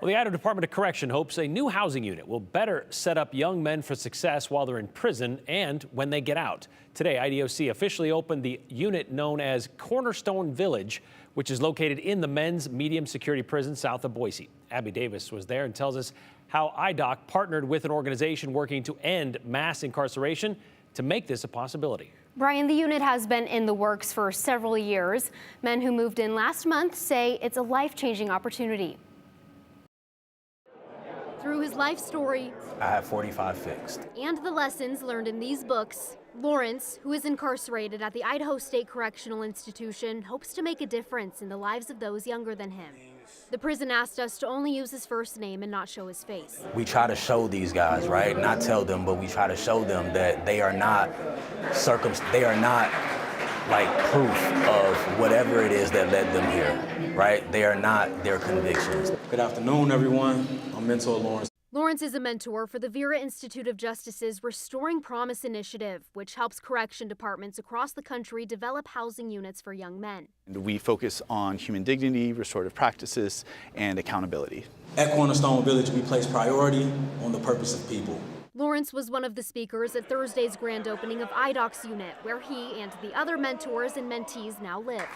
Well, the Idaho Department of Correction hopes a new housing unit will better set up young men for success while they're in prison and when they get out. Today, IDOC officially opened the unit known as Cornerstone Village, which is located in the men's medium security prison south of Boise. Abby Davis was there and tells us how IDOC partnered with an organization working to end mass incarceration to make this a possibility. Brian, the unit has been in the works for several years. Men who moved in last month say it's a life-changing opportunity. Through his life story, I have 45 fixed. And the lessons learned in these books, Lawrence, who is incarcerated at the Idaho State Correctional Institution, hopes to make a difference in the lives of those younger than him. The prison asked us to only use his first name and not show his face. We try to show these guys, right? Not tell them, but we try to show them that they are not like proof of whatever it is that led them here, right? They are not their convictions. Good afternoon, everyone. I'm Mentor Lawrence. Lawrence is a mentor for the Vera Institute of Justice's Restoring Promise initiative, which helps correction departments across the country develop housing units for young men. We focus on human dignity, restorative practices, and accountability. At Cornerstone Village, we place priority on the purpose of people. Lawrence was one of the speakers at Thursday's grand opening of IDOC's unit, where he and the other mentors and mentees now live.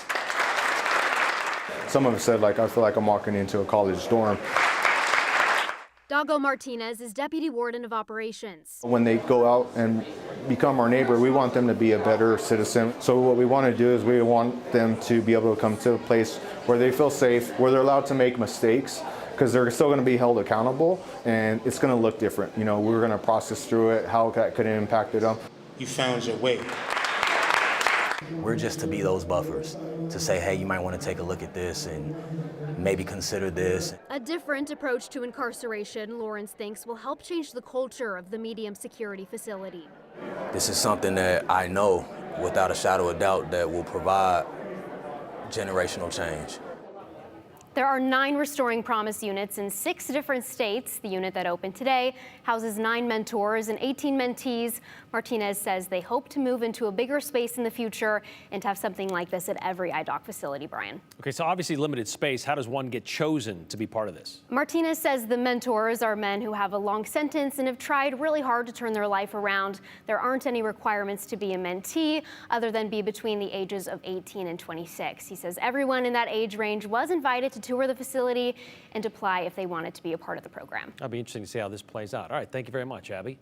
Some of it said, I feel like I'm walking into a college dorm. Dago Martinez is Deputy Warden of Operations. When they go out and become our neighbor, we want them to be a better citizen. So what we want to do is we want them to be able to come to a place where they feel safe, where they're allowed to make mistakes, because they're still going to be held accountable, and it's going to look different. You know, we're going to process through it, how that could have impacted them. You found your way. We're just to be those buffers, to say, hey, you might want to take a look at this and maybe consider this. A different approach to incarceration, Lawrence thinks, will help change the culture of the medium security facility. This is something that I know, without a shadow of doubt, that will provide generational change. There are 9 Restoring Promise units in 6 different states. The unit that opened today houses 9 mentors and 18 mentees. Martinez says they hope to move into a bigger space in the future and to have something like this at every IDOC facility, Brian. Okay, so obviously limited space. How does one get chosen to be part of this? Martinez says the mentors are men who have a long sentence and have tried really hard to turn their life around. There aren't any requirements to be a mentee other than be between the ages of 18 and 26. He says everyone in that age range was invited to tour the facility and apply if they wanted to be a part of the program. It'll be interesting to see how this plays out. All right, thank you very much, Abby.